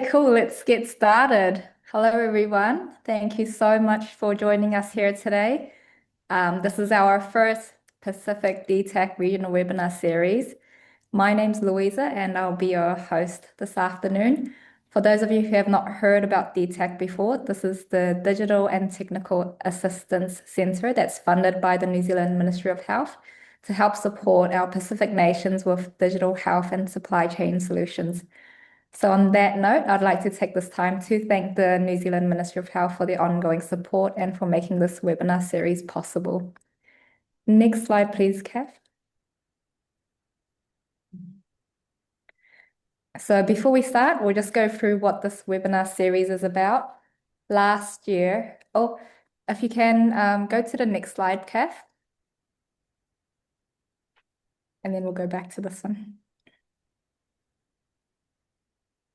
Cool, let's get started. Hello, everyone. Thank you so much for joining us here today. This is our first Pacific DTAC regional webinar series. My name's Louisa, and I'll be your host this afternoon. For those of you who have not heard about DTAC before, this is the Digital and Technical Assistance Centre that's funded by the New Zealand Ministry of Health to help support our Pacific nations with digital health and supply chain solutions. So on that note, I'd like to take this time to thank the New Zealand Ministry of Health for their ongoing support and for making this webinar series possible. Next slide, please, Kath. So before we start, we'll just go through what this webinar series is about. Last year, if you can go to the next slide, Kath. And then we'll go back to this one.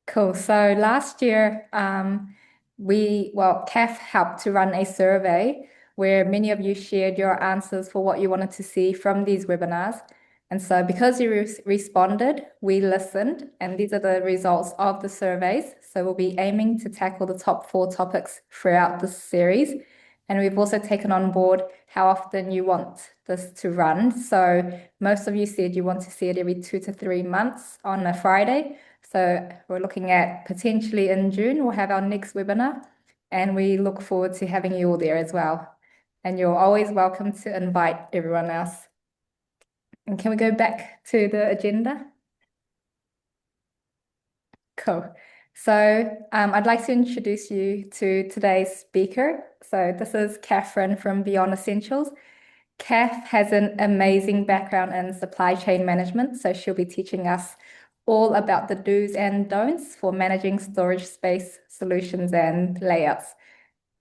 Cool. So last year, CAF helped to run a survey where many of you shared your answers for what you wanted to see from these webinars. And so because you responded, we listened, and these are the results of the surveys. So we'll be aiming to tackle the top 4 topics throughout this series. And we've also taken on board how often you want this to run. So most of you said you want to see it every 2 to 3 months on a Friday. So we're looking at potentially in June, we'll have our next webinar, and we look forward to having you all there as well. And you're always welcome to invite everyone else. And can we go back to the agenda? Cool. So I'd like to introduce you to today's speaker. So this is Catherine from Beyond Essentials. Kath has an amazing background in supply chain management, so she'll be teaching us all about the do's and don'ts for managing storage space solutions and layouts.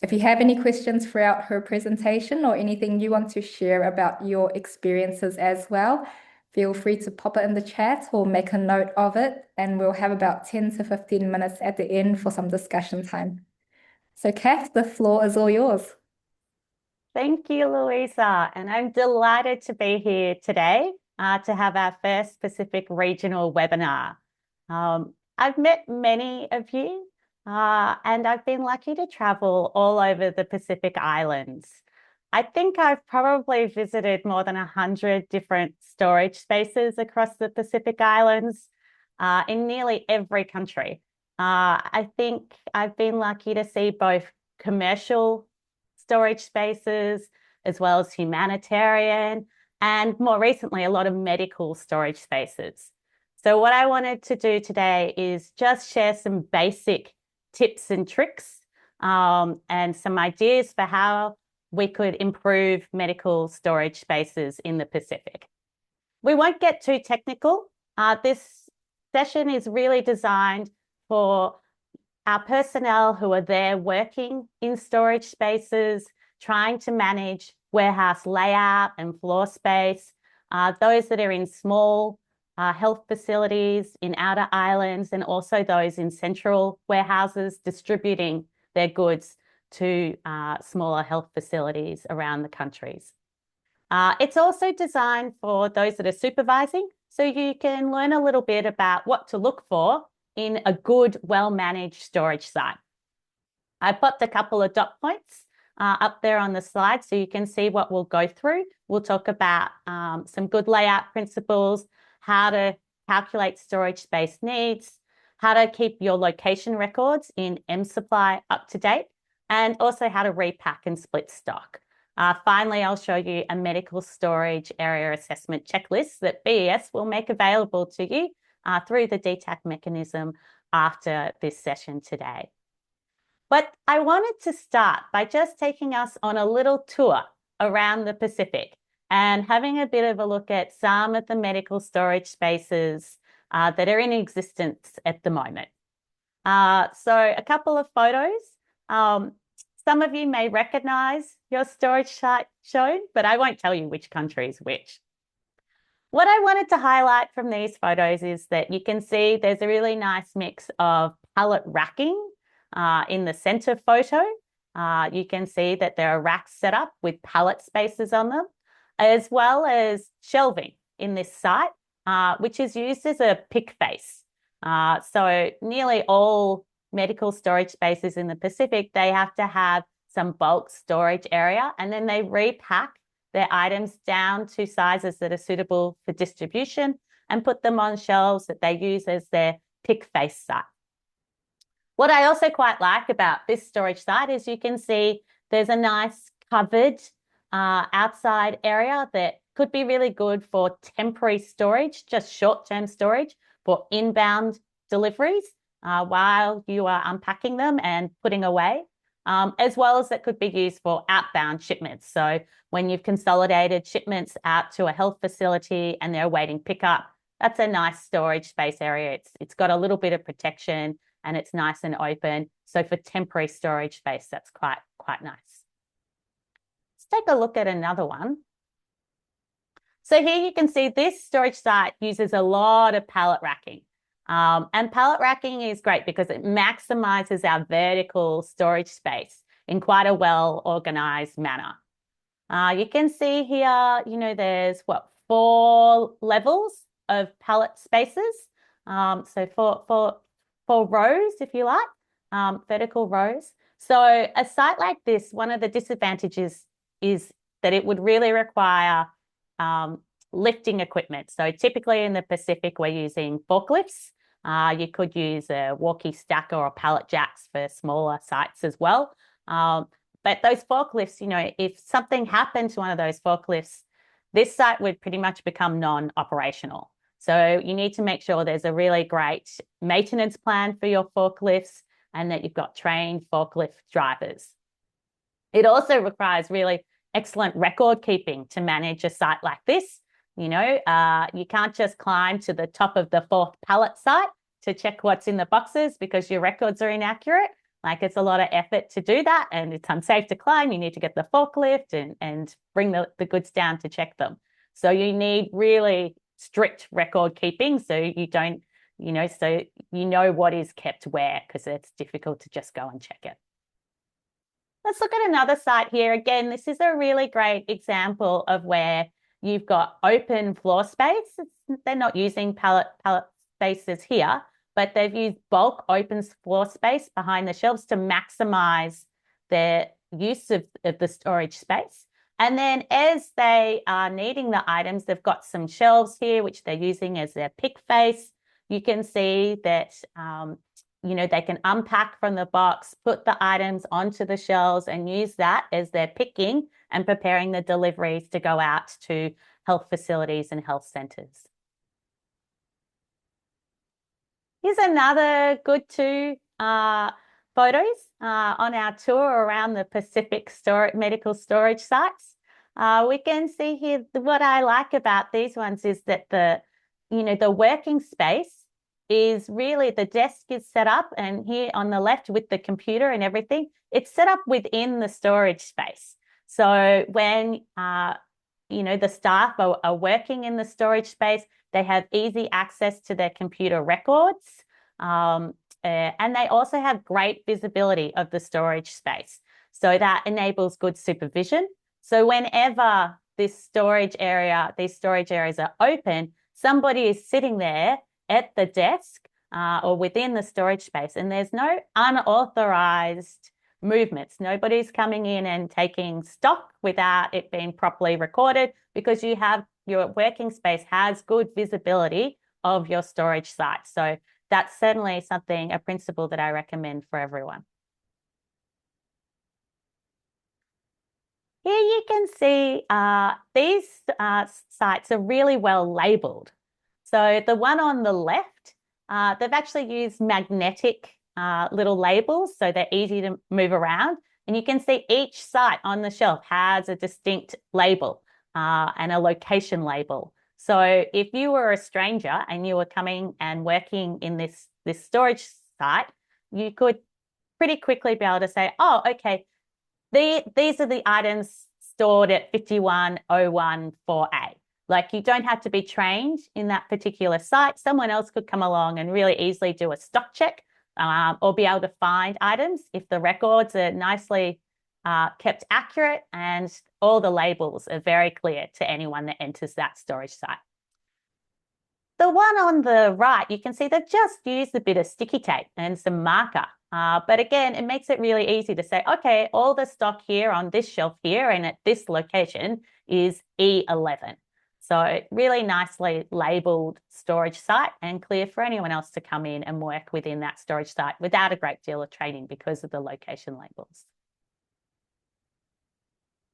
If you have any questions throughout her presentation or anything you want to share about your experiences as well, feel free to pop it in the chat or make a note of it, and we'll have about 10 to 15 minutes at the end for some discussion time. So Kath, the floor is all yours. Thank you, Louisa, and I'm delighted to be here today to have our first Pacific Regional webinar. I've met many of you, and I've been lucky to travel all over the Pacific Islands. I think I've probably visited more than 100 different storage spaces across the Pacific Islands in nearly every country. I think I've been lucky to see both commercial storage spaces, as well as humanitarian, and more recently, a lot of medical storage spaces. So what I wanted to do today is just share some basic tips and tricks and some ideas for how we could improve medical storage spaces in the Pacific. We won't get too technical. This session is really designed for our personnel who are there working in storage spaces, trying to manage warehouse layout and floor space, those that are in small health facilities in outer islands, and also those in central warehouses distributing their goods to smaller health facilities around the countries. It's also designed for those that are supervising, so you can learn a little bit about what to look for in a good, well-managed storage site. I've popped a couple of dot points up there on the slide so you can see what we'll go through. We'll talk about some good layout principles, how to calculate storage space needs, how to keep your location records in mSupply up to date, and also how to repack and split stock. Finally, I'll show you a medical storage area assessment checklist that BES will make available to you through the DTAC mechanism after this session today. But I wanted to start by just taking us on a little tour around the Pacific and having a bit of a look at some of the medical storage spaces that are in existence at the moment. So a couple of photos. Some of you may recognize your storage site shown, but I won't tell you which country is which. What I wanted to highlight from these photos is that you can see there's a really nice mix of pallet racking in the center photo. You can see that there are racks set up with pallet spaces on them, as well as shelving in this site, which is used as a pick face. So nearly all medical storage spaces in the Pacific, they have to have some bulk storage area, and then they repack their items down to sizes that are suitable for distribution and put them on shelves that they use as their pick face site. What I also quite like about this storage site is you can see there's a nice covered outside area that could be really good for temporary storage, just short-term storage for inbound deliveries while you are unpacking them and putting away, as well as it could be used for outbound shipments. So when you've consolidated shipments out to a health facility and they're awaiting pickup, that's a nice storage space area. It's got a little bit of protection and it's nice and open. So for temporary storage space, that's quite nice. Let's take a look at another one. So here you can see this storage site uses a lot of pallet racking. And pallet racking is great because it maximizes our vertical storage space in quite a well-organized manner. You can see here, there's 4 levels of pallet spaces. So four rows, if you like, vertical rows. So a site like this, one of the disadvantages is that it would really require lifting equipment. So typically in the Pacific, we're using forklifts. You could use a walkie stacker or pallet jacks for smaller sites as well. But those forklifts, if something happened to one of those forklifts, this site would pretty much become non-operational. So you need to make sure there's a really great maintenance plan for your forklifts and that you've got trained forklift drivers. It also requires really excellent record keeping to manage a site like this. You can't just climb to the top of the 4th pallet site to check what's in the boxes because your records are inaccurate. Like, it's a lot of effort to do that and it's unsafe to climb. You need to get the forklift and bring the goods down to check them. So you need really strict record keeping so you don't, so you know what is kept where, because it's difficult to just go and check it. Let's look at another site here. Again, this is a really great example of where you've got open floor space. They're not using pallet spaces here, but they've used bulk open floor space behind the shelves to maximize their use of the storage space. And then as they are needing the items, they've got some shelves here, which they're using as their pick face. You can see that they can unpack from the box, put the items onto the shelves and use that as they're picking and preparing the deliveries to go out to health facilities and health centres. Here's another good 2 photos on our tour around the Pacific medical storage sites. We can see here, what I like about these ones is that the working space is really, the desk is set up, and here on the left with the computer and everything, it's set up within the storage space. So when, the staff are working in the storage space, they have easy access to their computer records. And they also have great visibility of the storage space. So that enables good supervision. So whenever these storage areas are open, somebody is sitting there at the desk or within the storage space, and there's no unauthorized movements. Nobody's coming in and taking stock without it being properly recorded, because your working space has good visibility of your storage site. So that's certainly a principle that I recommend for everyone. Here you can see these sites are really well labeled. So the one on the left, they've actually used magnetic little labels, so they're easy to move around. And you can see each site on the shelf has a distinct label and a location label. So if you were a stranger and you were coming and working in this storage site, you could pretty quickly be able to say, oh, okay, these are the items stored at 51014A. Like, you don't have to be trained in that particular site. Someone else could come along and really easily do a stock check or be able to find items if the records are nicely kept accurate and all the labels are very clear to anyone that enters that storage site. The one on the right, you can see they've just used a bit of sticky tape and some marker But again, it makes it really easy to say, okay, all the stock here on this shelf here and at this location is E11. So really nicely labeled storage site and clear for anyone else to come in and work within that storage site without a great deal of training because of the location labels.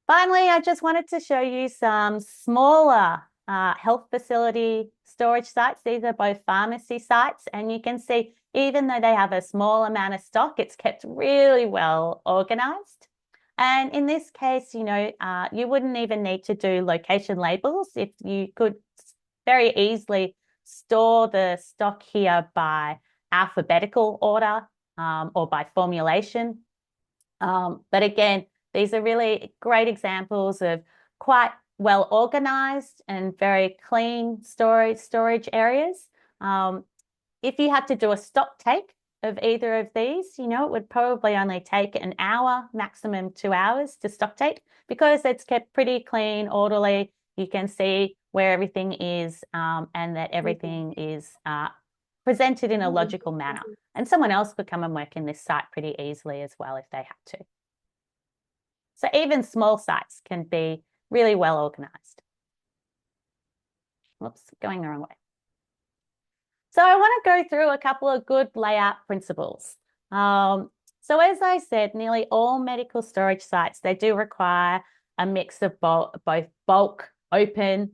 Finally, I just wanted to show you some smaller health facility storage sites. These are both pharmacy sites, and you can see even though they have a small amount of stock, it's kept really well organized. And in this case, you know, you wouldn't even need to do location labels if you could very easily store the stock here by alphabetical order or by formulation. But again, these are really great examples of quite well organized and very clean storage areas. If you had to do a stock take of either of these, you know, it would probably only take an hour, maximum 2 hours to stock take because it's kept pretty clean, orderly. You can see where everything is and that everything is presented in a logical manner. And someone else could come and work in this site pretty easily as well if they had to. So even small sites can be really well organized. Whoops, going the wrong way. So I want to go through a couple of good layout principles. So as I said, nearly all medical storage sites, they do require a mix of both bulk, open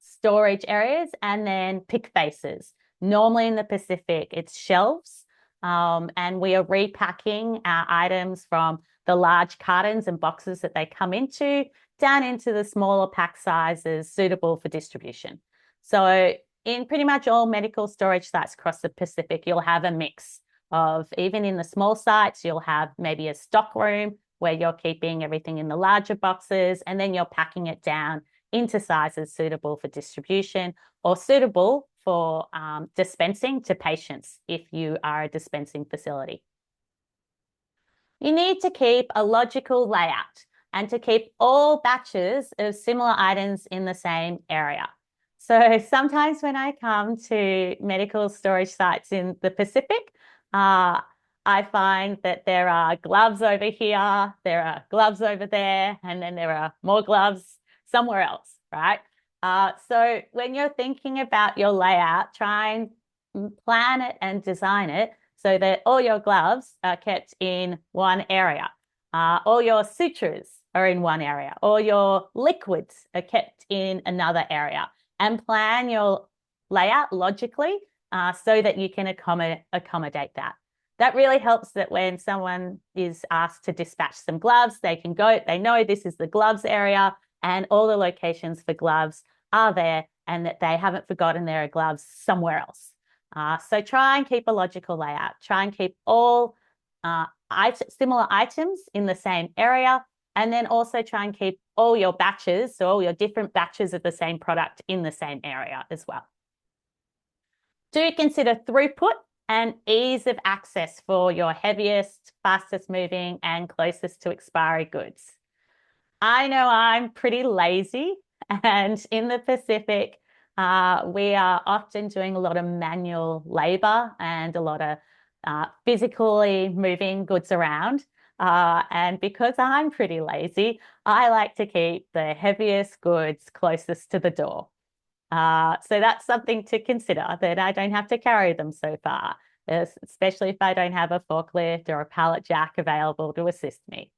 storage areas and then pick faces. Normally in the Pacific, it's shelves, and we are repacking our items from the large cartons and boxes that they come into down into the smaller pack sizes suitable for distribution. So in pretty much all medical storage sites across the Pacific, you'll have a mix of, even in the small sites, you'll have maybe a stock room where you're keeping everything in the larger boxes and then you're packing it down into sizes suitable for distribution or suitable for dispensing to patients if you are a dispensing facility. You need to keep a logical layout and to keep all batches of similar items in the same area. So sometimes when I come to medical storage sites in the Pacific, I find that there are gloves over here, there are gloves over there, and then there are more gloves somewhere else, right? So when you're thinking about your layout, try and plan it and design it so that all your gloves are kept in one area. All your sutures are in one area. All your liquids are kept in another area. And plan your layout logically so that you can accommodate that. That really helps that when someone is asked to dispatch some gloves, they can go, they know this is the gloves area and all the locations for gloves are there and that they haven't forgotten their gloves somewhere else. So try and keep a logical layout. Try and keep all similar items in the same area, and then also try and keep all your batches, so all your different batches of the same product in the same area as well. Do consider throughput and ease of access for your heaviest, fastest moving and closest to expiry goods. I know I'm pretty lazy, and in the Pacific, we are often doing a lot of manual labor and a lot of physically moving goods around. And because I'm pretty lazy, I like to keep the heaviest goods closest to the door. So that's something to consider, that I don't have to carry them so far, especially if I don't have a forklift or a pallet jack available to assist me.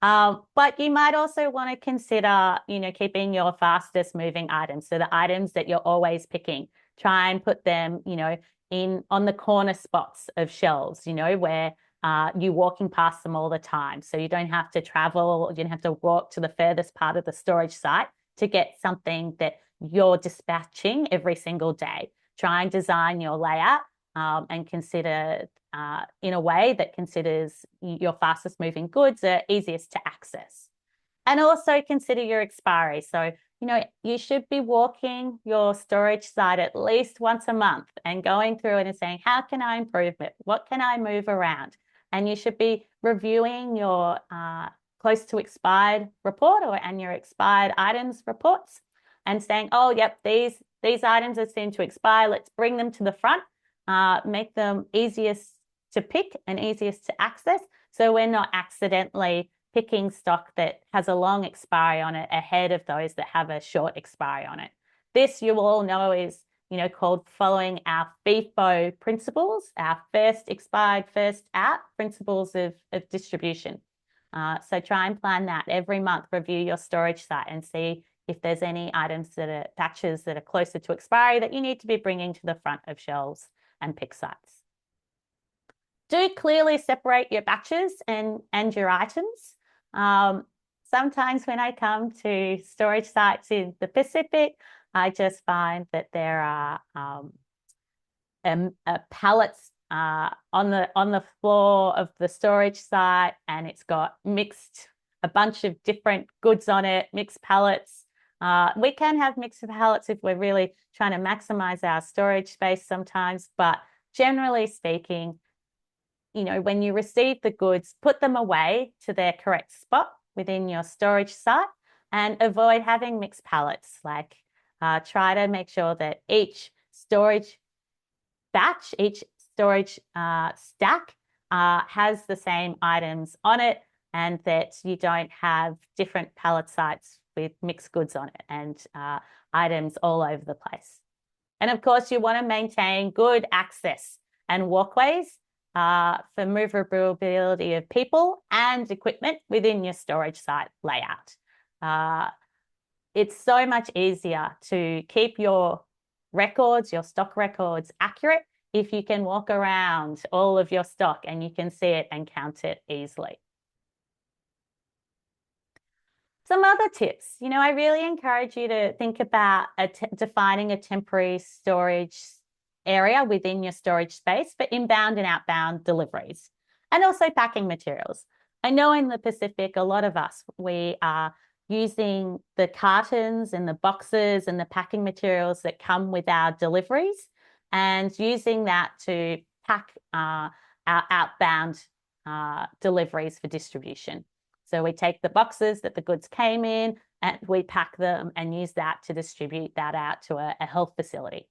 But you might also want to consider, you know, keeping your fastest moving items. So the items that you're always picking, try and put them, you know, on the corner spots of shelves, you know, where you're walking past them all the time. So you don't have to travel, you don't have to walk to the furthest part of the storage site to get something that you're dispatching every single day. Try and design your layout and consider in a way that considers your fastest moving goods are easiest to access. And also consider your expiry. So, you know, you should be walking your storage site at least once a month and going through it and saying, how can I improve it? What can I move around? And you should be reviewing your close to expired report and your expired items reports and saying, oh, yep, these items are soon to expire. Let's bring them to the front, make them easiest to pick and easiest to access, so we're not accidentally picking stock that has a long expiry on it ahead of those that have a short expiry on it. This, you all know, is called following our FIFO principles, our first expired, first out principles of distribution. So try and plan that every month. Review your storage site and see if there's any items that are batches that are closer to expiry that you need to be bringing to the front of shelves and pick sites. Do clearly separate your batches and your items. Sometimes when I come to storage sites in the Pacific, I just find that there are pallets on the floor of the storage site, and it's got a bunch of different goods on it, mixed pallets. We can have mixed pallets if we're really trying to maximize our storage space sometimes, but generally speaking, when you receive the goods, put them away to their correct spot within your storage site and avoid having mixed pallets. Like try to make sure that each storage batch, each storage stack has the same items on it, and that you don't have different pallet sites with mixed goods on it and items all over the place. And of course, you want to maintain good access and walkways for movability of people and equipment within your storage site layout. It's so much easier to keep your records, your stock records accurate if you can walk around all of your stock and you can see it and count it easily. Some other tips, I really encourage you to think about defining a temporary storage area within your storage space for inbound and outbound deliveries, and also packing materials. I know in the Pacific, a lot of us, we are using the cartons and the boxes and the packing materials that come with our deliveries and using that to pack our outbound deliveries for distribution. So we take the boxes that the goods came in and we pack them and use that to distribute that out to a health facility.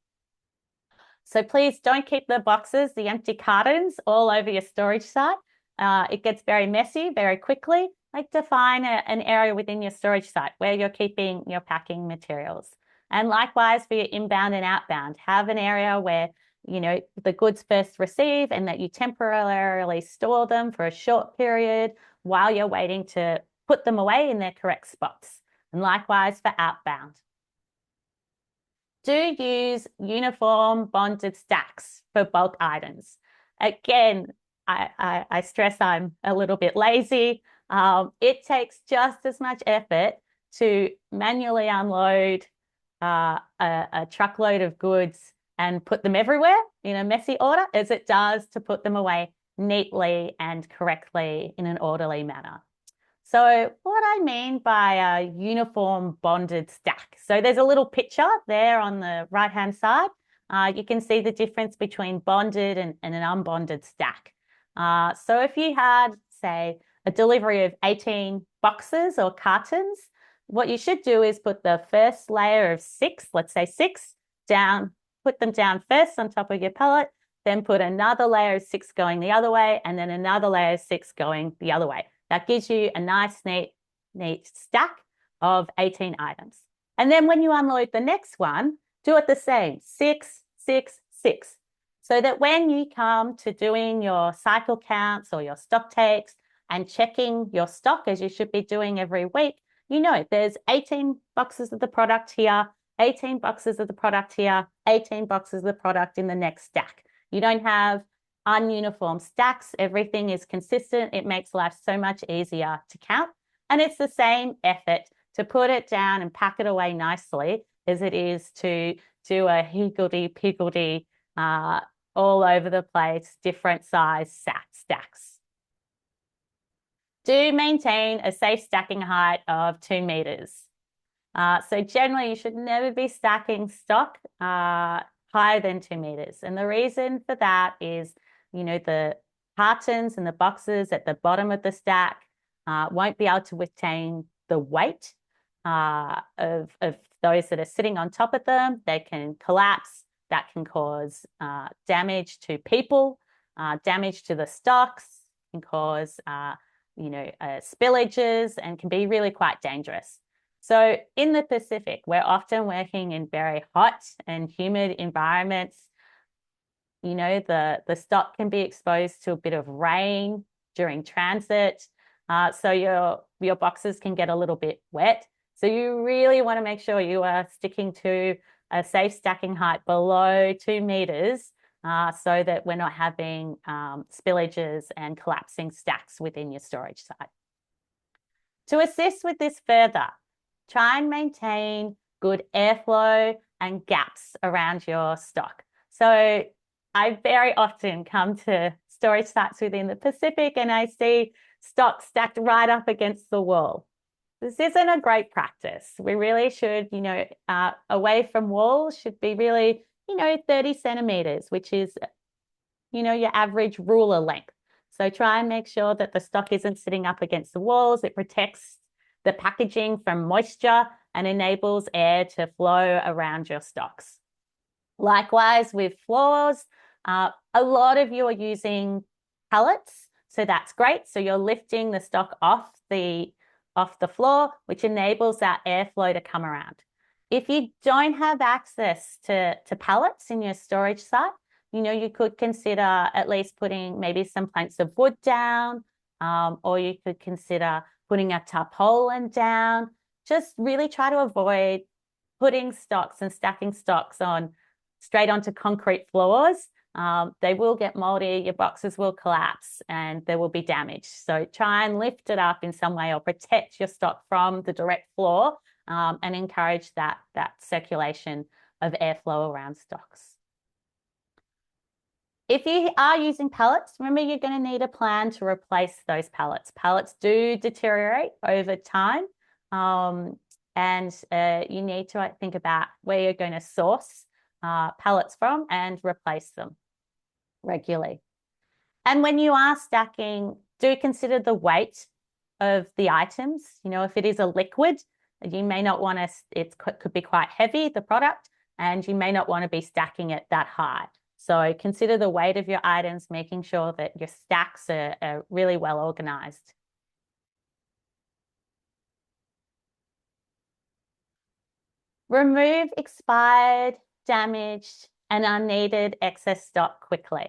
So please don't keep the boxes, the empty cartons, all over your storage site. It gets very messy very quickly. Like define an area within your storage site where you're keeping your packing materials. And likewise for your inbound and outbound, have an area where the goods first receive and that you temporarily store them for a short period while you're waiting to put them away in their correct spots. And likewise for outbound. Do use uniform bonded stacks for bulk items. Again, I stress I'm a little bit lazy. It takes just as much effort to manually unload a truckload of goods and put them everywhere in a messy order as it does to put them away neatly and correctly in an orderly manner. So what I mean by a uniform bonded stack. So there's a little picture there on the right-hand side. You can see the difference between bonded and an unbonded stack. So if you had, say, a delivery of 18 boxes or cartons, what you should do is put the first layer of 6, let's say 6, down, put them down first on top of your pallet, then put another layer of 6 going the other way, and then another layer of 6 going the other way. That gives you a nice, neat stack of 18 items. And then when you unload the next one, do it the same, 6, 6, 6. So that when you come to doing your cycle counts or your stock takes and checking your stock, as you should be doing every week, there's 18 boxes of the product here, 18 boxes of the product here, 18 boxes of the product in the next stack. You don't have ununiform stacks. Everything is consistent. It makes life so much easier to count. And it's the same effort to put it down and pack it away nicely as it is to do a higgledy-piggledy, all over the place, different size stacks. Do maintain a safe stacking height of 2 meters. So generally, you should never be stacking stock higher than 2 meters. And the reason for that is, the cartons and the boxes at the bottom of the stack won't be able to withstand the weight of those that are sitting on top of them. They can collapse. That can cause damage to people. damage to the stocks, can cause spillages, and can be really quite dangerous. So in the Pacific, we're often working in very hot and humid environments. The stock can be exposed to a bit of rain during transit. So your boxes can get a little bit wet. So you really want to make sure you are sticking to a safe stacking height below 2 meters, so that we're not having spillages and collapsing stacks within your storage site. To assist with this further, try and maintain good airflow and gaps around your stock. So I very often come to storage sites within the Pacific and I see stock stacked right up against the wall. This isn't a great practice. We really should, away from walls should be really, 30 centimeters, which is, your average ruler length. So try and make sure that the stock isn't sitting up against the walls. It protects the packaging from moisture and enables air to flow around your stocks. Likewise with floors, a lot of you are using pallets, so that's great. So you're lifting the stock off the floor, which enables that airflow to come around. If you don't have access to pallets in your storage site, you could consider at least putting maybe some planks of wood down, or you could consider putting a tarpaulin down. Just really try to avoid putting stocks and stacking stocks straight onto concrete floors. They will get moldy, your boxes will collapse, and there will be damage. So try and lift it up in some way or protect your stock from the direct floor, and encourage that circulation of airflow around stocks. If you are using pallets, remember you're going to need a plan to replace those pallets. Pallets do deteriorate over time, and you need to think about where you're going to source pallets from and replace them regularly. And when you are stacking, do consider the weight of the items. If it is a liquid, you may not want to, it could be quite heavy, the product, and you may not want to be stacking it that high. So consider the weight of your items, making sure that your stacks are really well organized. Remove expired, damaged, and unneeded excess stock quickly.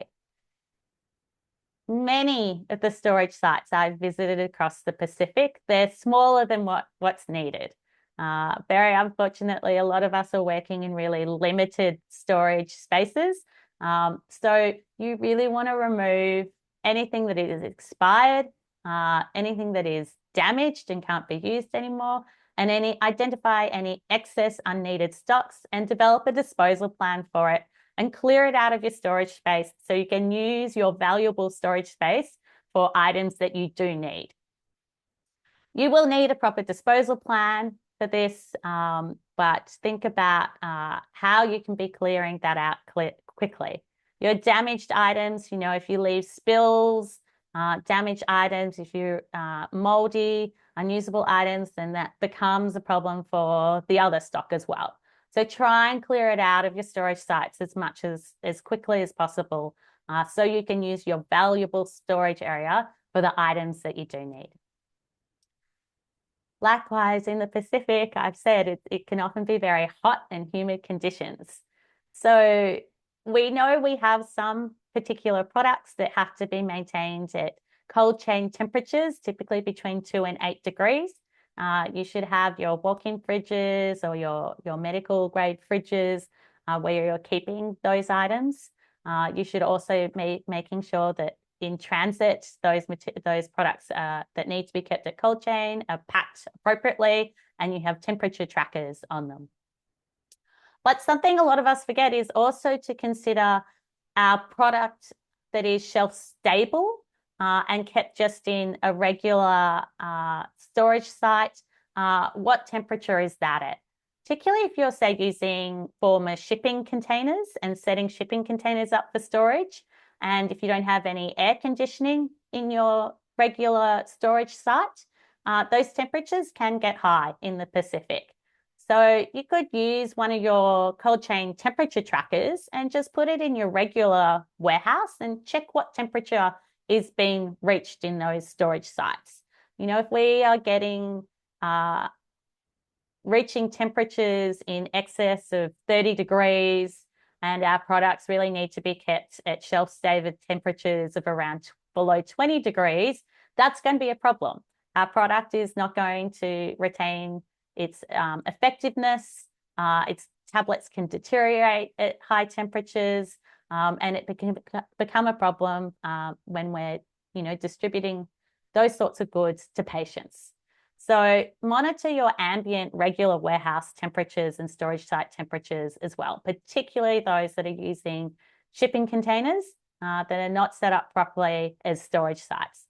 Many of the storage sites I've visited across the Pacific, they're smaller than what's needed. Very unfortunately, a lot of us are working in really limited storage spaces. So you really want to remove anything that is expired, anything that is damaged and can't be used anymore, and identify any excess unneeded stocks and develop a disposal plan for it and clear it out of your storage space so you can use your valuable storage space for items that you do need. You will need a proper disposal plan for this, but think about how you can be clearing that out quickly. Your damaged items, if you leave spills, damaged items, if you're moldy, unusable items, then that becomes a problem for the other stock as well. So try and clear it out of your storage sites as quickly as possible, so you can use your valuable storage area for the items that you do need. Likewise, in the Pacific, I've said it can often be very hot and humid conditions. So we know we have some particular products that have to be maintained at cold chain temperatures, typically between 2 and 8 degrees. You should have your walk-in fridges or your medical grade fridges where you're keeping those items. You should also be making sure that in transit, those products that need to be kept at cold chain are packed appropriately, and you have temperature trackers on them. But something a lot of us forget is also to consider our product that is shelf stable and kept just in a regular storage site. What temperature is that at? Particularly if you're, say, using former shipping containers and setting shipping containers up for storage. And if you don't have any air conditioning in your regular storage site, those temperatures can get high in the Pacific. So you could use one of your cold chain temperature trackers and just put it in your regular warehouse and check what temperature is being reached in those storage sites. You know, if we are reaching temperatures in excess of 30 degrees and our products really need to be kept at shelf-stable temperatures of around below 20 degrees, that's going to be a problem. Our product is not going to retain its effectiveness. Its tablets can deteriorate at high temperatures, and it can become a problem when we're, distributing those sorts of goods to patients. So monitor your ambient regular warehouse temperatures and storage site temperatures as well, particularly those that are using shipping containers that are not set up properly as storage sites.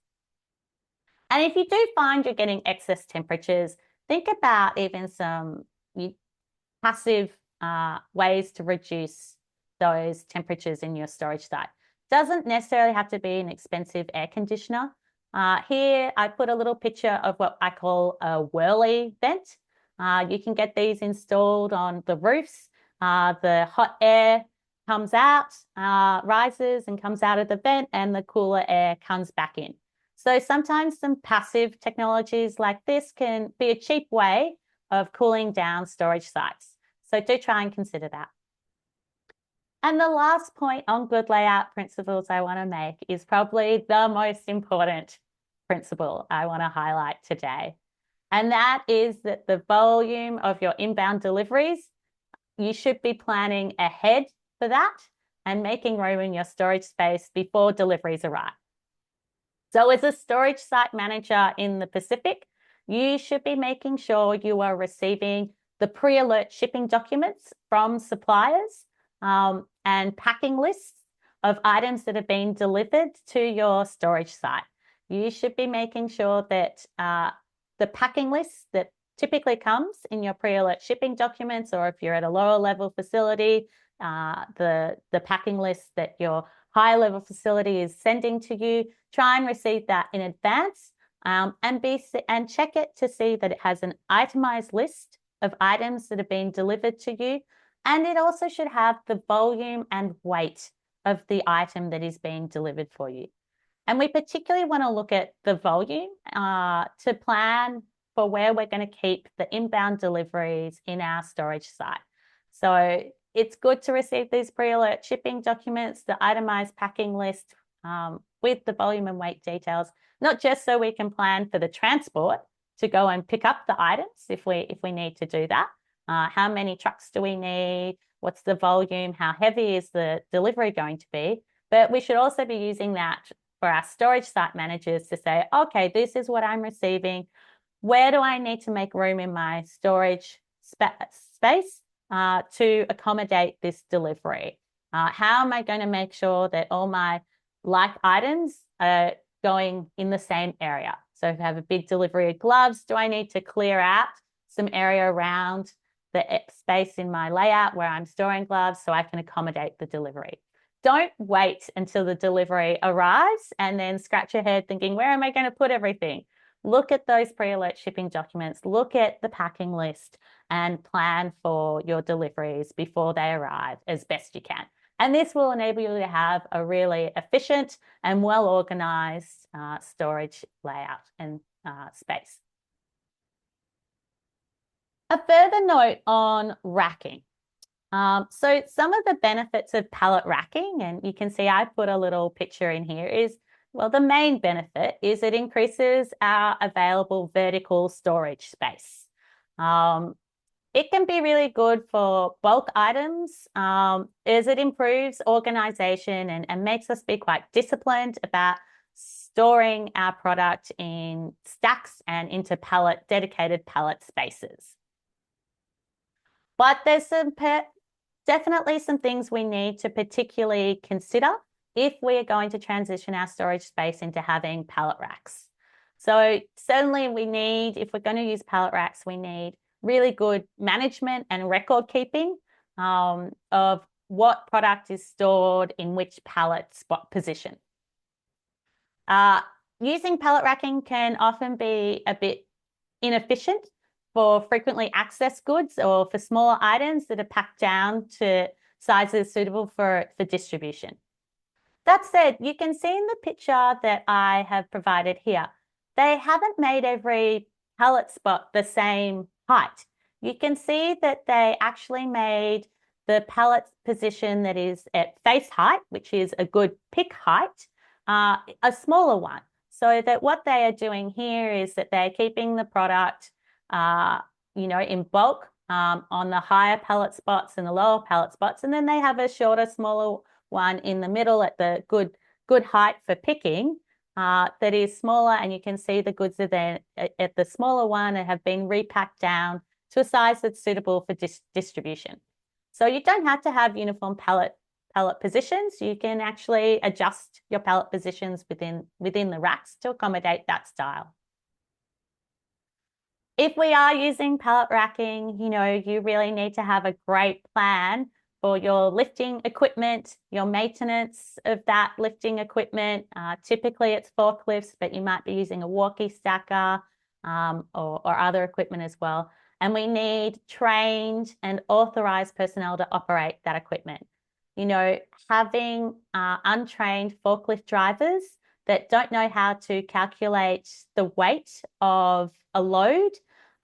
And if you do find you're getting excess temperatures, think about even some passive ways to reduce those temperatures in your storage site. Doesn't necessarily have to be an expensive air conditioner. Here, I put a little picture of what I call a whirly vent. You can get these installed on the roofs. The hot air comes out, rises and comes out of the vent, and the cooler air comes back in. So sometimes some passive technologies like this can be a cheap way of cooling down storage sites. So do try and consider that. And the last point on good layout principles I want to make is probably the most important principle I want to highlight today. And that is that the volume of your inbound deliveries, you should be planning ahead for that and making room in your storage space before deliveries arrive. So as a storage site manager in the Pacific, you should be making sure you are receiving the pre-alert shipping documents from suppliers and packing lists of items that have been delivered to your storage site. You should be making sure that the packing list that typically comes in your pre-alert shipping documents, or if you're at a lower level facility, the packing list that your higher level facility is sending to you, try and receive that in advance and check it to see that it has an itemized list of items that have been delivered to you. And it also should have the volume and weight of the item that is being delivered for you. And we particularly want to look at the volume to plan for where we're going to keep the inbound deliveries in our storage site. So it's good to receive these pre-alert shipping documents, the itemized packing list with the volume and weight details, not just so we can plan for the transport to go and pick up the items if we need to do that. How many trucks do we need? What's the volume? How heavy is the delivery going to be? But we should also be using that for our storage site managers to say, okay, this is what I'm receiving. Where do I need to make room in my storage space to accommodate this delivery? How am I going to make sure that all my like items are going in the same area? So if I have a big delivery of gloves, do I need to clear out some area around the space in my layout where I'm storing gloves so I can accommodate the delivery? Don't wait until the delivery arrives and then scratch your head thinking, where am I going to put everything? Look at those pre-alert shipping documents, look at the packing list and plan for your deliveries before they arrive as best you can. And this will enable you to have a really efficient and well-organized storage layout and space. A further note on racking. So some of the benefits of pallet racking, and you can see I put a little picture in here, is, well, the main benefit is it increases our available vertical storage space. It can be really good for bulk items as it improves organization and makes us be quite disciplined about storing our product in stacks and into dedicated pallet spaces. But there's definitely some things we need to particularly consider if we are going to transition our storage space into having pallet racks. So certainly if we're going to use pallet racks, we need really good management and record keeping of what product is stored in which pallet spot position. Using pallet racking can often be a bit inefficient for frequently accessed goods or for smaller items that are packed down to sizes suitable for distribution. That said, you can see in the picture that I have provided here, they haven't made every pallet spot the same height. You can see that they actually made the pallet position that is at face height, which is a good pick height, a smaller one. So that what they are doing here is that they're keeping the product, in bulk on the higher pallet spots and the lower pallet spots, and then they have a shorter, smaller one in the middle at the good height for picking that is smaller, and you can see the goods are there at the smaller one and have been repacked down to a size that's suitable for distribution. So you don't have to have uniform pallet positions. You can actually adjust your pallet positions within the racks to accommodate that style. If we are using pallet racking, you really need to have a great plan for your lifting equipment, your maintenance of that lifting equipment. Typically it's forklifts, but you might be using a walkie stacker or other equipment as well. And we need trained and authorized personnel to operate that equipment. Having untrained forklift drivers that don't know how to calculate the weight of a load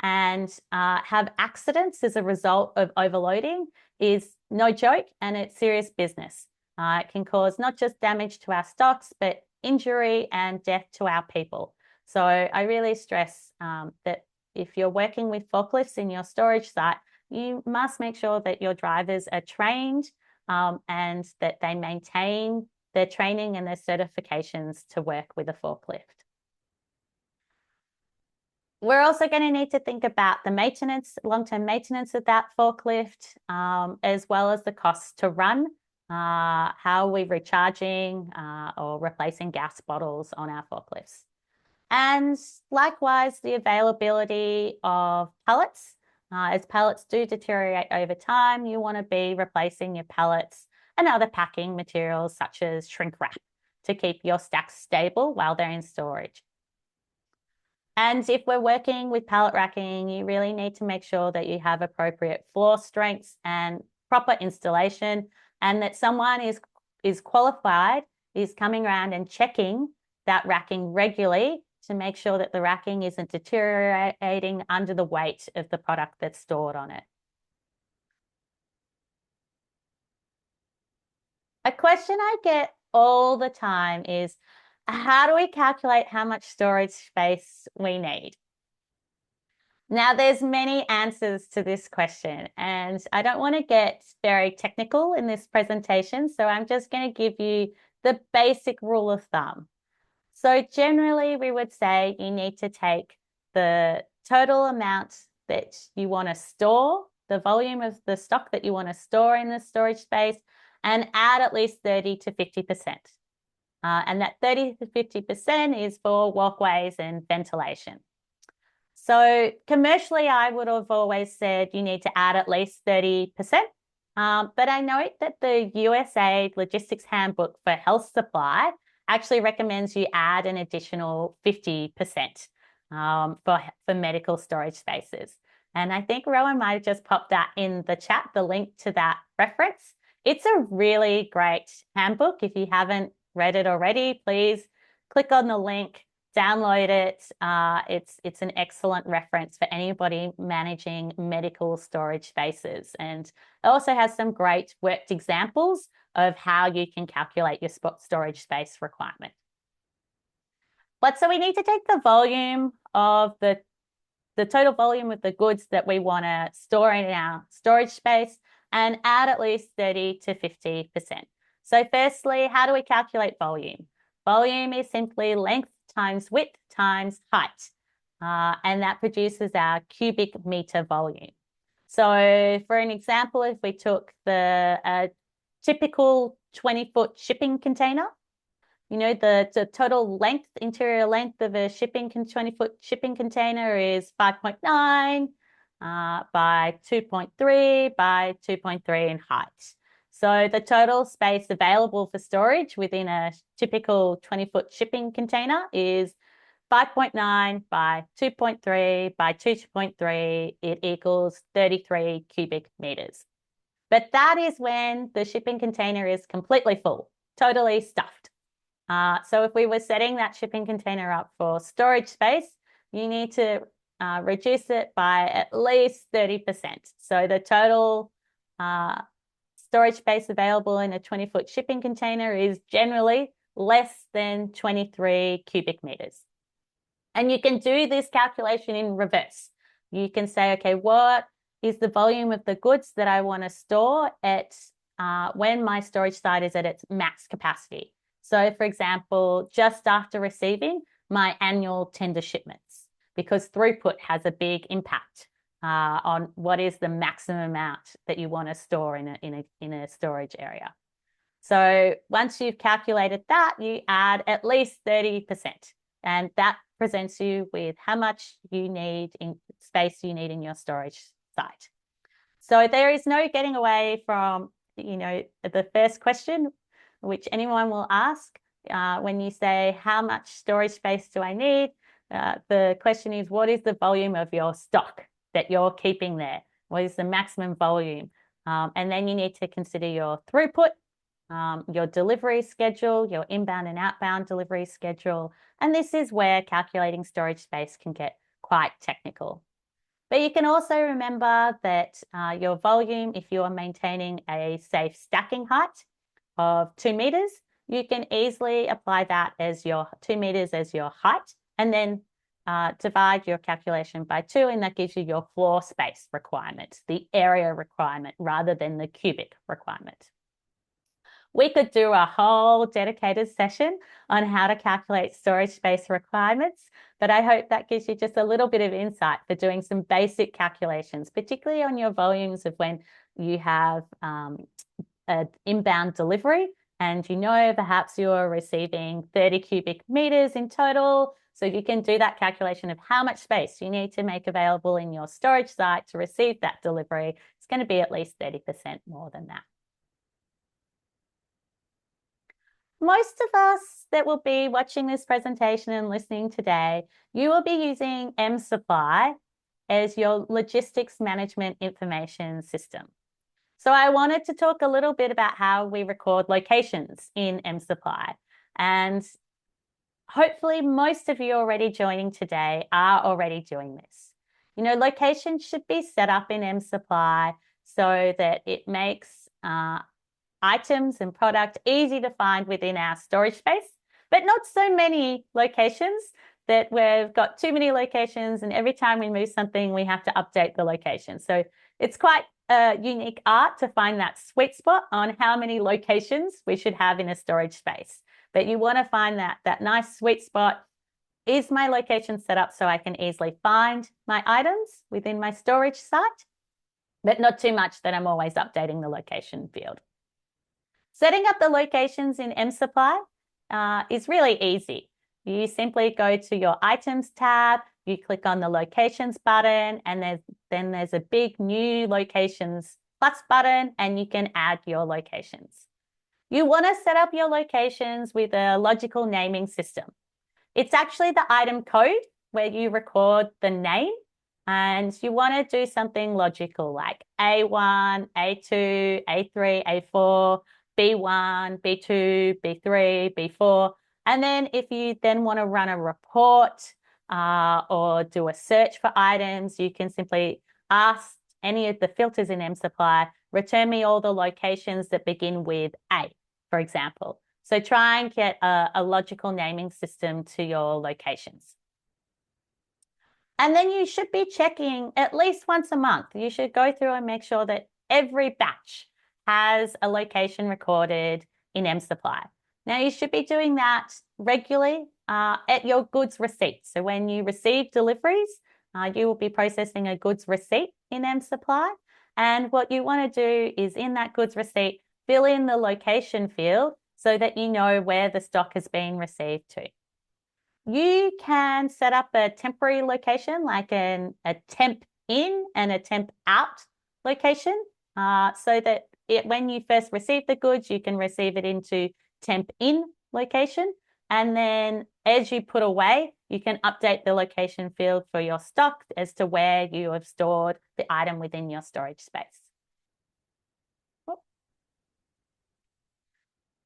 and have accidents as a result of overloading is no joke, and it's serious business. It can cause not just damage to our stocks, but injury and death to our people. So I really stress that if you're working with forklifts in your storage site, you must make sure that your drivers are trained and that they maintain their training and their certifications to work with a forklift. We're also going to need to think about the maintenance, long-term maintenance of that forklift, as well as the costs to run. How are we recharging or replacing gas bottles on our forklifts? And likewise, the availability of pallets. As pallets do deteriorate over time, you want to be replacing your pallets and other packing materials such as shrink wrap to keep your stacks stable while they're in storage. And if we're working with pallet racking, you really need to make sure that you have appropriate floor strengths and proper installation, and that someone is qualified, is coming around and checking that racking regularly to make sure that the racking isn't deteriorating under the weight of the product that's stored on it. A question I get all the time is, how do we calculate how much storage space we need? Now, there's many answers to this question, and I don't want to get very technical in this presentation, so I'm just going to give you the basic rule of thumb. So generally, we would say you need to take the total amount that you want to store, the volume of the stock that you want to store in the storage space, and add at least 30 to 50%. And that 30 to 50% is for walkways and ventilation. So commercially, I would have always said you need to add at least 30%. But I note that the USA Logistics Handbook for Health Supply actually recommends you add an additional 50% for medical storage spaces. And I think Rowan might have just popped that in the chat, the link to that reference. It's a really great handbook. If you haven't read it already, please click on the link, download it. It's an excellent reference for anybody managing medical storage spaces. And it also has some great worked examples of how you can calculate your storage space requirement. But so we need to take the volume of the total volume of the goods that we want to store in our storage space and add at least 30 to 50%. So firstly, how do we calculate volume? Volume is simply length times width times height. And that produces our cubic meter volume. So for an example, if we took the typical 20-foot shipping container, the total length, interior length of a 20-foot shipping container is 5.9 by 2.3 by 2.3 in height. So the total space available for storage within a typical 20-foot shipping container is 5.9 by 2.3 by 2.3, it equals 33 cubic meters. But that is when the shipping container is completely full, totally stuffed. So if we were setting that shipping container up for storage space, you need to reduce it by at least 30%. So the total storage space available in a 20-foot shipping container is generally less than 23 cubic meters. And you can do this calculation in reverse. You can say, okay, what is the volume of the goods that I want to store at when my storage site is at its max capacity? So for example, just after receiving my annual tender shipments, because throughput has a big impact on what is the maximum amount that you want to store in a storage area. So once you've calculated that, you add at least 30%, and that presents you with how much you need in space you need in your storage site. So there is no getting away from, the first question, which anyone will ask when you say, how much storage space do I need? The question is, what is the volume of your stock that you're keeping there? What is the maximum volume? And then you need to consider your throughput, your delivery schedule, your inbound and outbound delivery schedule. And this is where calculating storage space can get quite technical. But you can also remember that your volume, if you are maintaining a safe stacking height of 2 meters, you can easily apply that as your 2 meters as your height, and then divide your calculation by 2, and that gives you your floor space requirement, the area requirement, rather than the cubic requirement. We could do a whole dedicated session on how to calculate storage space requirements, but I hope that gives you just a little bit of insight for doing some basic calculations, particularly on your volumes of when you have an inbound delivery and perhaps you're receiving 30 cubic meters in total. So you can do that calculation of how much space you need to make available in your storage site to receive that delivery. It's going to be at least 30% more than that. Most of us that will be watching this presentation and listening today, you will be using mSupply as your logistics management information system. So I wanted to talk a little bit about how we record locations in mSupply. And hopefully most of you already joining today are already doing this. Locations should be set up in mSupply so that it makes items and product easy to find within our storage space, but not so many locations that we've got too many locations and every time we move something, we have to update the location. So it's quite a unique art to find that sweet spot on how many locations we should have in a storage space. But you want to find that nice sweet spot. Is my location set up so I can easily find my items within my storage site, but not too much that I'm always updating the location field? Setting up the locations in mSupply is really easy. You simply go to your Items tab, you click on the Locations button, and then there's a big New Locations plus button, and you can add your locations. You want to set up your locations with a logical naming system. It's actually the item code where you record the name, and you want to do something logical like A1, A2, A3, A4, B1, B2, B3, B4. And then if you then want to run a report or do a search for items, you can simply ask any of the filters in mSupply, return me all the locations that begin with A, for example. So try and get a logical naming system to your locations. And then you should be checking at least once a month. You should go through and make sure that every batch has a location recorded in mSupply. Now, you should be doing that regularly at your goods receipt. So when you receive deliveries, you will be processing a goods receipt in mSupply. And what you want to do is in that goods receipt, fill in the location field so that you know where the stock has been received to. You can set up a temporary location like a temp in and a temp out location so that when you first receive the goods, you can receive it into temp in location. And then as you put away, you can update the location field for your stock as to where you have stored the item within your storage space.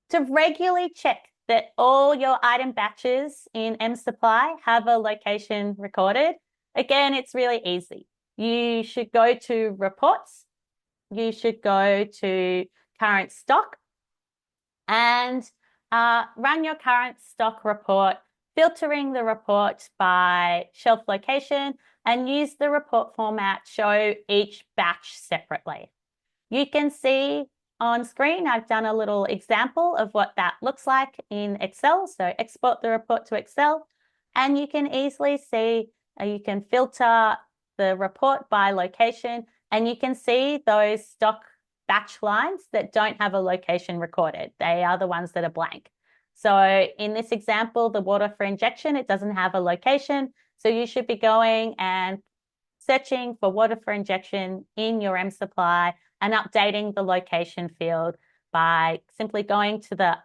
To regularly check that all your item batches in mSupply have a location recorded, again, it's really easy. You should go to reports, you should go to current stock, and run your current stock report, filtering the report by shelf location, and use the report format, show each batch separately. You can see on screen, I've done a little example of what that looks like in Excel. So export the report to Excel, and you can easily see, you can filter the report by location, and you can see those stock batch lines that don't have a location recorded. They are the ones that are blank. So in this example, the water for injection, it doesn't have a location. So you should be going and searching for water for injection in your mSupply and updating the location field by simply going to the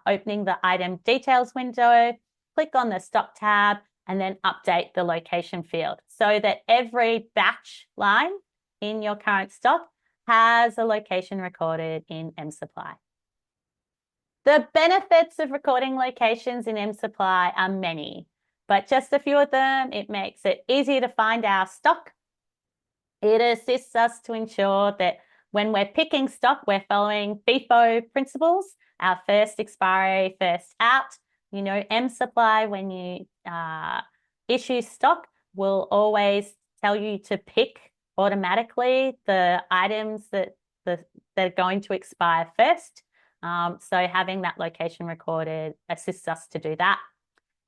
opening the item details window, click on the stock tab, and then update the location field so that every batch line in your current stock has a location recorded in mSupply. The benefits of recording locations in mSupply are many, but just a few of them. It makes it easier to find our stock. It assists us to ensure that when we're picking stock, we're following FIFO principles, our first expiry, first out. You know, mSupply, when you issue stock, will always tell you to pick automatically the items that are going to expire first. So having that location recorded assists us to do that.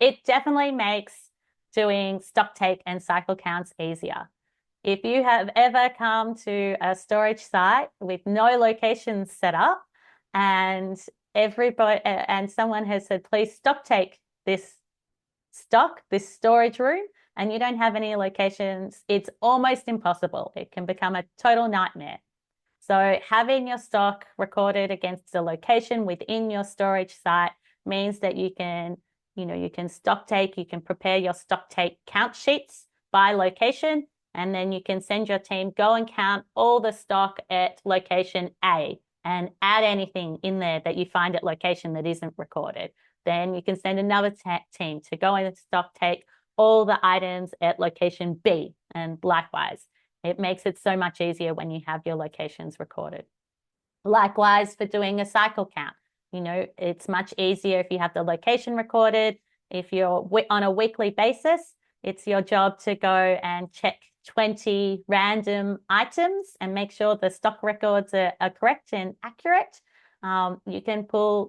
It definitely makes doing stock take and cycle counts easier. If you have ever come to a storage site with no locations set up and someone has said, please stock take this stock, this storage room, and you don't have any locations, it's almost impossible. It can become a total nightmare. So having your stock recorded against a location within your storage site means that you can stock take, you can prepare your stock take count sheets by location, and then you can send your team, go and count all the stock at location A and add anything in there that you find at location that isn't recorded. Then you can send another team to go and stock take all the items at location B, and likewise. It makes it so much easier when you have your locations recorded. Likewise, for doing a cycle count, it's much easier if you have the location recorded. If you're on a weekly basis, it's your job to go and check 20 random items and make sure the stock records are correct and accurate. You can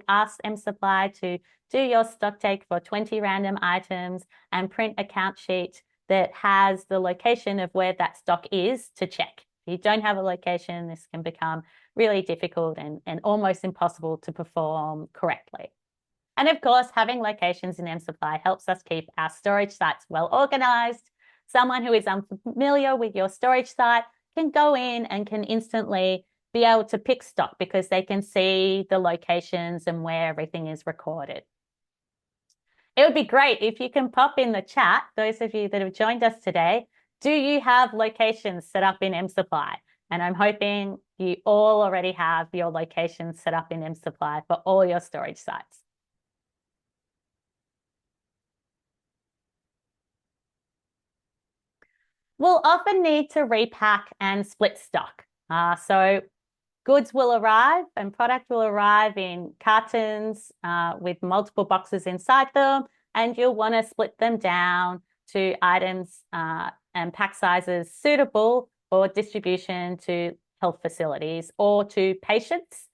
ask mSupply to do your stock take for 20 random items and print a count sheet that has the location of where that stock is to check. If you don't have a location, this can become really difficult and almost impossible to perform correctly. And of course, having locations in mSupply helps us keep our storage sites well organized. Someone who is unfamiliar with your storage site can go in and can instantly be able to pick stock because they can see the locations and where everything is recorded. It would be great if you can pop in the chat, those of you that have joined us today, do you have locations set up in mSupply? And I'm hoping you all already have your locations set up in mSupply for all your storage sites. We'll often need to repack and split stock. So goods will arrive and product will arrive in cartons with multiple boxes inside them, and you'll want to split them down to items and pack sizes suitable for distribution to health facilities or to patients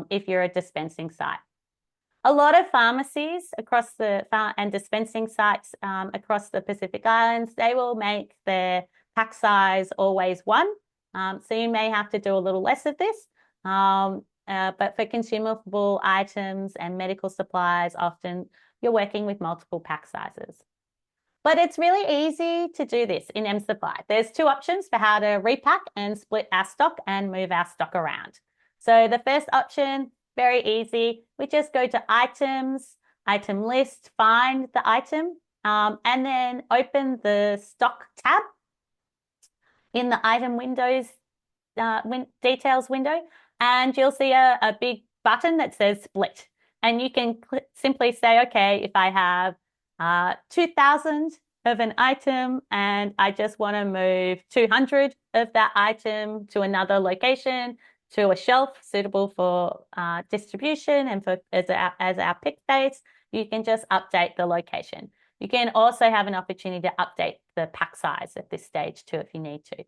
if you're a dispensing site. A lot of pharmacies and dispensing sites across the Pacific Islands, they will make their pack size always 1. So you may have to do a little less of this. But for consumable items and medical supplies, often you're working with multiple pack sizes. But it's really easy to do this in mSupply. There's 2 options for how to repack and split our stock and move our stock around. So the first option, very easy. We just go to items, item list, find the item, and then open the stock tab in the item windows, details window, and you'll see a big button that says split. And you can simply say, okay, if I have 2,000 of an item and I just want to move 200 of that item to another location, to a shelf suitable for distribution and for as our pick base, you can just update the location. You can also have an opportunity to update the pack size at this stage too if you need to.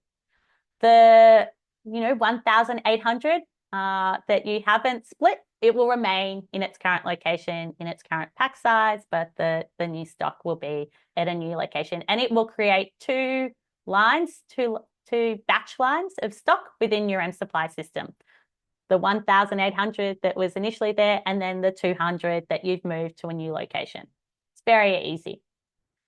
The 1,800 that you haven't split, it will remain in its current location, in its current pack size, but the new stock will be at a new location, and it will create two batch lines of stock within your mSupply system. The 1,800 that was initially there, and then the 200 that you've moved to a new location. It's very easy.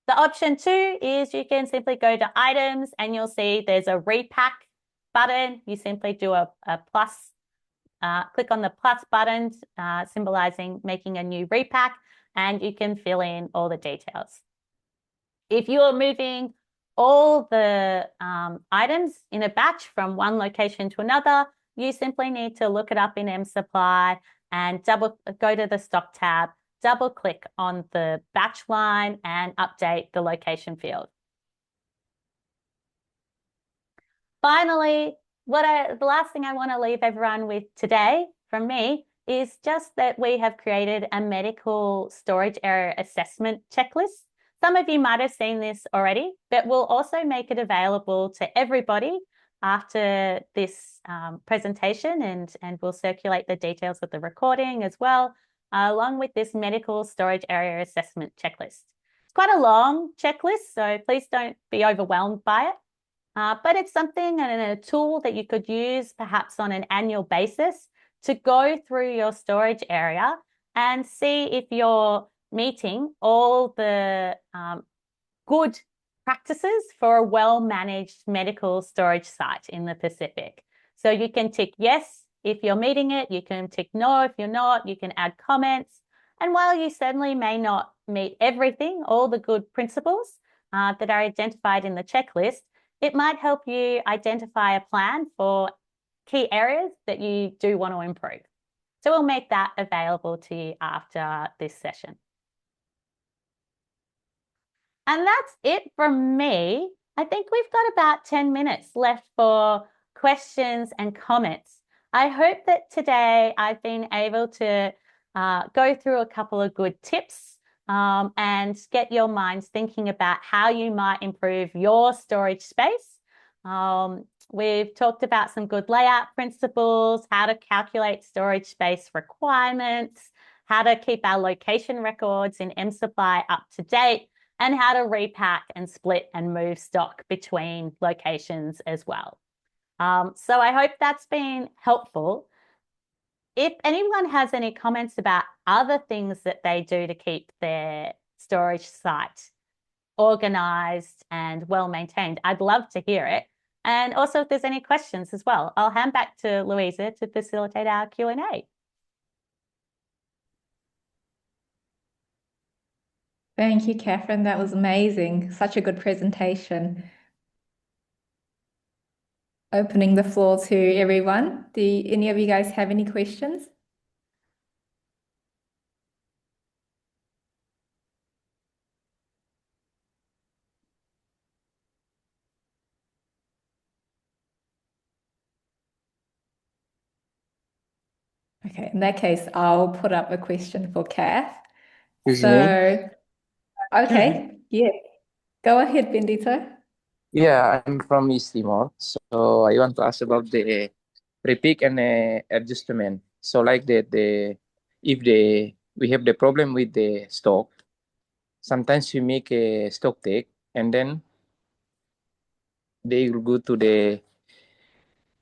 The option 2 is you can simply go to items and you'll see there's a repack button. You simply do a plus, click on the plus button, symbolizing making a new repack, and you can fill in all the details. If you are moving all the items in a batch from one location to another, you simply need to look it up in mSupply and go to the stock tab, double click on the batch line and update the location field. Finally, the last thing I want to leave everyone with today from me is just that we have created a medical storage area assessment checklist. Some of you might have seen this already, but we'll also make it available to everybody after this presentation, and we'll circulate the details of the recording as well, along with this medical storage area assessment checklist. It's quite a long checklist, so please don't be overwhelmed by it. But it's something and a tool that you could use perhaps on an annual basis to go through your storage area and see if you're meeting all the good practices for a well-managed medical storage site in the Pacific. So you can tick yes if you're meeting it, you can tick no if you're not, you can add comments. And while you certainly may not meet everything, all the good principles that are identified in the checklist, it might help you identify a plan for key areas that you do want to improve. So we'll make that available to you after this session. And that's it from me. I think we've got about 10 minutes left for questions and comments. I hope that today I've been able to go through a couple of good tips and get your minds thinking about how you might improve your storage space. We've talked about some good layout principles, how to calculate storage space requirements, how to keep our location records in mSupply up to date, and how to repack and split and move stock between locations as well. So I hope that's been helpful. If anyone has any comments about other things that they do to keep their storage site organized and well maintained, I'd love to hear it. And also if there's any questions as well, I'll hand back to Louisa to facilitate our Q&A. Thank you, Catherine. That was amazing. Such a good presentation. Opening the floor to everyone. Do any of you guys have any questions? Okay, in that case, I'll put up a question for Kath. Excuse me. So, okay, yeah, go ahead, Bendito. Yeah, I'm from East Timor. So I want to ask about the repick and adjustment. So like that, we have the problem with the stock. Sometimes we make a stock take, and then they will go to the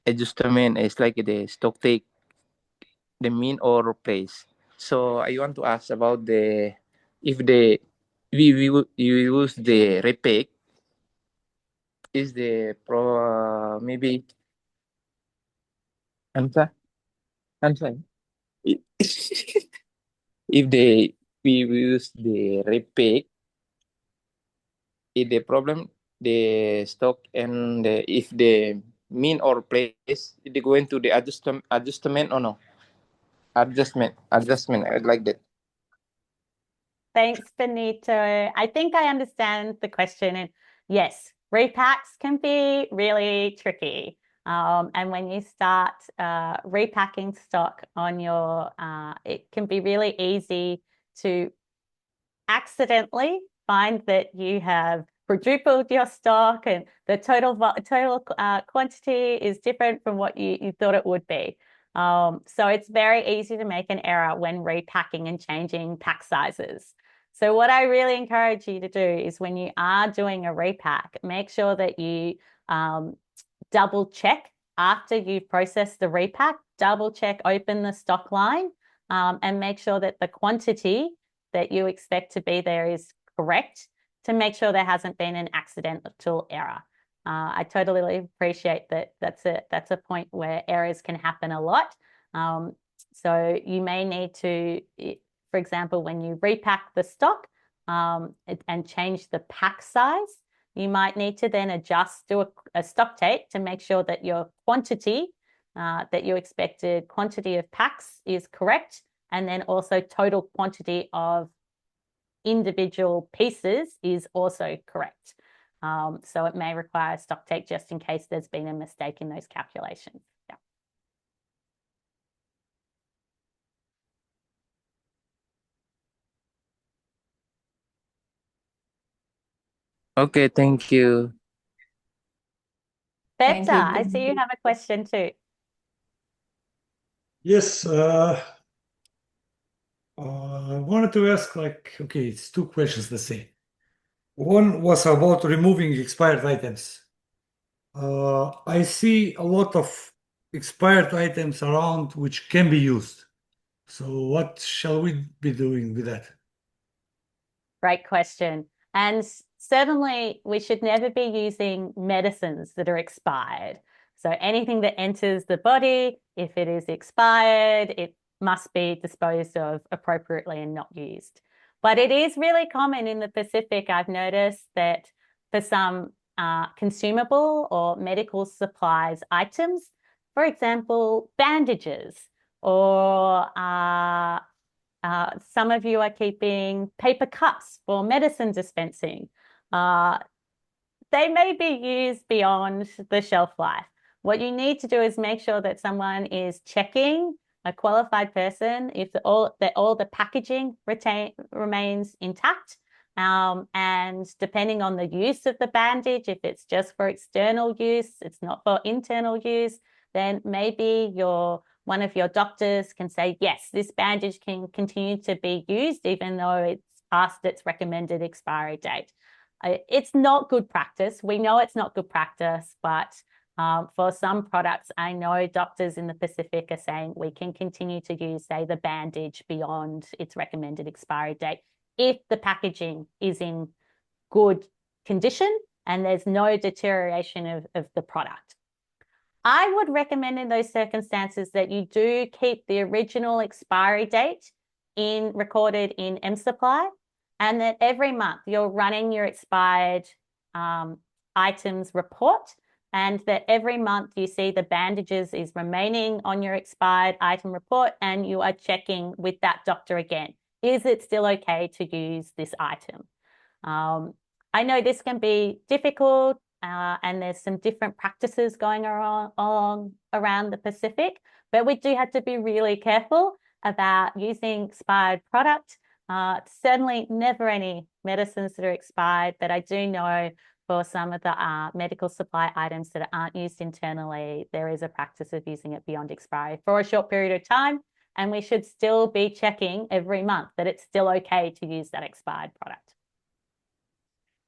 adjustment. It's like the stock take, the mean or place. So I want to ask about if you use the repick, is the maybe answer. I'm sorry. If they we use the repick, if the problem the stock and if the mean or place, they go into the adjustment or no adjustment like that. Thanks, Benito. I think I understand the question. And yes, repacks can be really tricky. And when you start repacking stock on your, it can be really easy to accidentally find that you have quadrupled your stock and the total quantity is different from what you thought it would be. So it's very easy to make an error when repacking and changing pack sizes. So what I really encourage you to do is when you are doing a repack, make sure that you double check after you've processed the repack, double check, open the stock line, and make sure that the quantity that you expect to be there is correct to make sure there hasn't been an accidental error. I totally appreciate that that's a point where errors can happen a lot. So you may need to, for example, when you repack the stock and change the pack size, you might need to then do a stock take to make sure that your quantity, that you expected quantity of packs is correct, and then also total quantity of individual pieces is also correct. So it may require a stock take just in case there's been a mistake in those calculations. Yeah. Okay, thank you. Thank Beta, you. I see you have a question too. Yes, I wanted to ask, like, okay, it's two questions, let's say. One was about removing expired items. I see a lot of expired items around which can be used. So what shall we be doing with that? Great question. And certainly we should never be using medicines that are expired. So anything that enters the body, if it is expired, it must be disposed of appropriately and not used. But it is really common in the Pacific. I've noticed that for some consumable or medical supplies items, for example, bandages or some of you are keeping paper cups for medicine dispensing. They may be used beyond the shelf life. What you need to do is make sure that someone is checking, a qualified person, if all the packaging remains intact. And depending on the use of the bandage, if it's just for external use, it's not for internal use, then maybe one of your doctors can say, yes, this bandage can continue to be used even though it's past its recommended expiry date. It's not good practice. We know it's not good practice, but for some products, I know doctors in the Pacific are saying we can continue to use, say, the bandage beyond its recommended expiry date if the packaging is in good condition and there's no deterioration of the product. I would recommend in those circumstances that you do keep the original expiry date recorded in mSupply, and that every month you're running your expired items report, and that every month you see the bandages is remaining on your expired item report, and you are checking with that doctor again. Is it still okay to use this item? I know this can be difficult, and there's some different practices going around the Pacific, but we do have to be really careful about using expired product. Certainly never any medicines that are expired, but I do know for some of the medical supply items that aren't used internally, there is a practice of using it beyond expiry for a short period of time, and we should still be checking every month that it's still okay to use that expired product.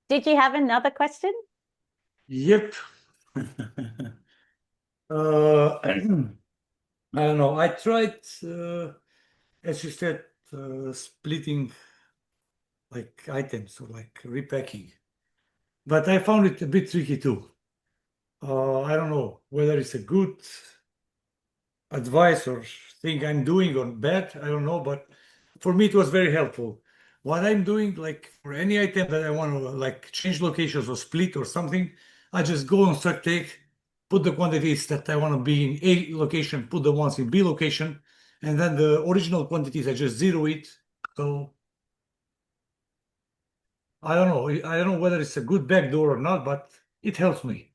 Did you have another question? Yep. I don't know. I tried, as you said, splitting like items or like repacking, but I found it a bit tricky too. I don't know whether it's a good advice or thing I'm doing or bad. I don't know, but for me, it was very helpful. What I'm doing, like for any item that I want to like change locations or split or something, I just go on stock take, put the quantities that I want to be in A location, put the ones in B location, and then the original quantities, I just zero it. So I don't know. I don't know whether it's a good backdoor or not, but it helps me.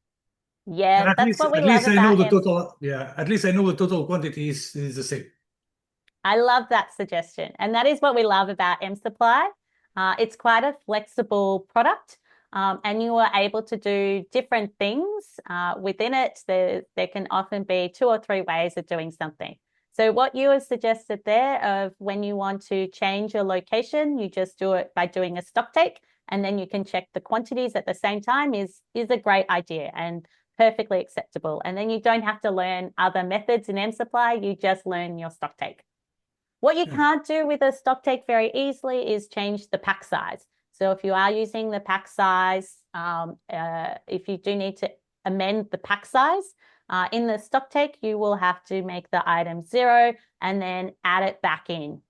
And Yeah, that's what we at love least I know about the total. Yeah, at least I know the total quantity is the same. I love that suggestion. And that is what we love about mSupply. It's quite a flexible product, and you are able to do different things within it. There can often be 2 or 3 ways of doing something. So what you have suggested there of when you want to change your location, you just do it by doing a stock take, and then you can check the quantities at the same time is a great idea and perfectly acceptable. And then you don't have to learn other methods in mSupply, you just learn your stock take. What you can't do with a stock take very easily is change the pack size. So if you are using the pack size, if you do need to amend the pack size, in the stock take, you will have to make the item 0 and then add it back in.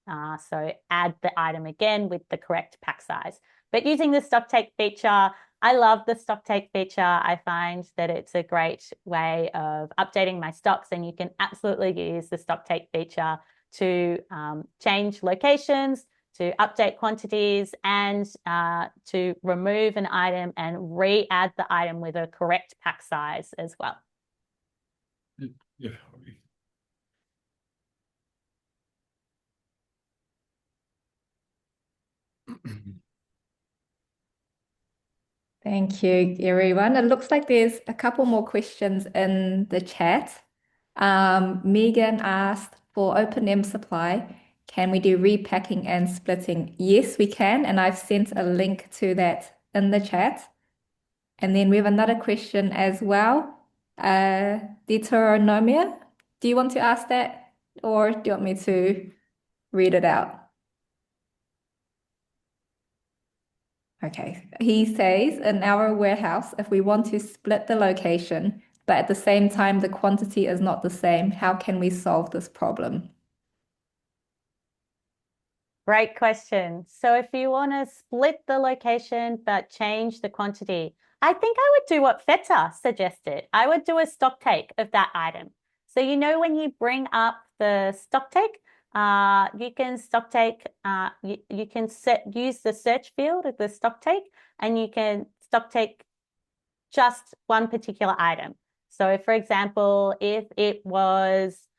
So add the item again with the correct pack size. But using the stock take feature, I love the stock take feature. I find that it's a great way of updating my stocks, and you can absolutely use the stock take feature to change locations, to update quantities, and to remove an item and re-add the item with a correct pack size as well. Yeah. Thank you, everyone. It looks like there's a couple more questions in the chat. Megan asked for open mSupply, can we do repacking and splitting? Yes, we can, and I've sent a link to that in the chat. And then we have another question as well. Deuteronomia, do you want to ask that, or do you want me to read it out? Okay, he says in our warehouse, if we want to split the location, but at the same time the quantity is not the same, how can we solve this problem? Great question. So if you want to split the location but change the quantity, I think I would do what Feta suggested. I would do a stock take of that item. So you know when you bring up the stock take, you can stock take, you can use the search field of the stock take, and you can stock take just one particular item. So for example, if it was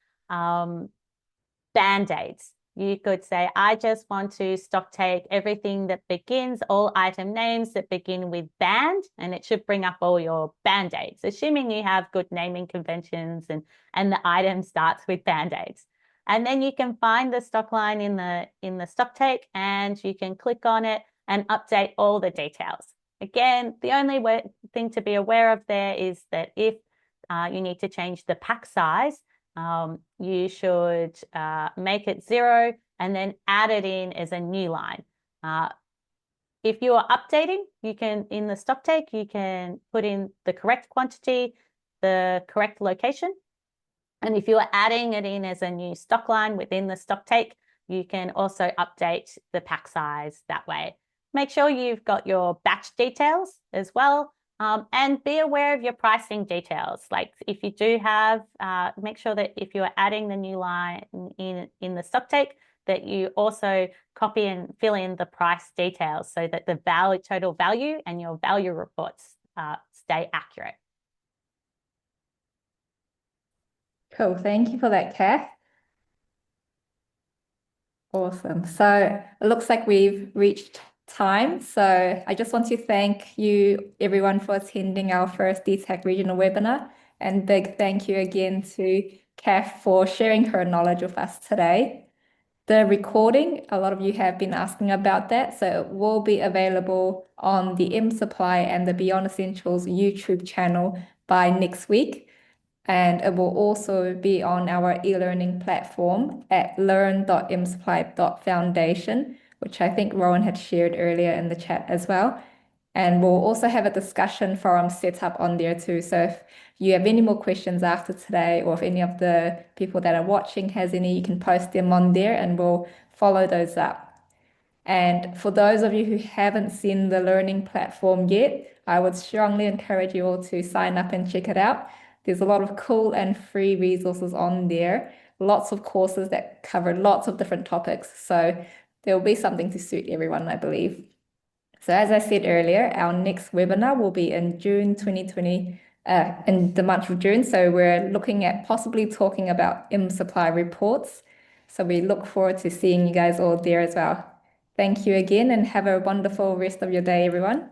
Band-Aids, you could say, I just want to stock take everything that begins, all item names that begin with band, and it should bring up all your Band-Aids, assuming you have good naming conventions and the item starts with Band-Aids. And then you can find the stock line in the stock take, and you can click on it and update all the details. Again, the only thing to be aware of there is that if you need to change the pack size, you should make it 0 and then add it in as a new line. If you are updating, you can, in the stock take, you can put in the correct quantity, the correct location. And if you are adding it in as a new stock line within the stock take, you can also update the pack size that way. Make sure you've got your batch details as well. And be aware of your pricing details. Like if you do have, make sure that if you're adding the new line in the stock take, that you also copy and fill in the price details so that the total value and your value reports stay accurate. Cool, thank you for that, Kath. Awesome. So it looks like we've reached time. So I just want to thank you, everyone, for attending our first DTAC regional webinar. And big thank you again to Kath for sharing her knowledge with us today. The recording, a lot of you have been asking about that. So it will be available on the mSupply and the Beyond Essentials YouTube channel by next week. And it will also be on our e-learning platform at learn.msupply.foundation, which I think Rowan had shared earlier in the chat as well. And we'll also have a discussion forum set up on there too. So if you have any more questions after today, or if any of the people that are watching has any, you can post them on there and we'll follow those up. And for those of you who haven't seen the learning platform yet, I would strongly encourage you all to sign up and check it out. There's a lot of cool and free resources on there, lots of courses that cover lots of different topics. So there will be something to suit everyone, I believe. So as I said earlier, our next webinar will be in June 2020, in the month of June. So we're looking at possibly talking about mSupply reports. So we look forward to seeing you guys all there as well. Thank you again and have a wonderful rest of your day, everyone.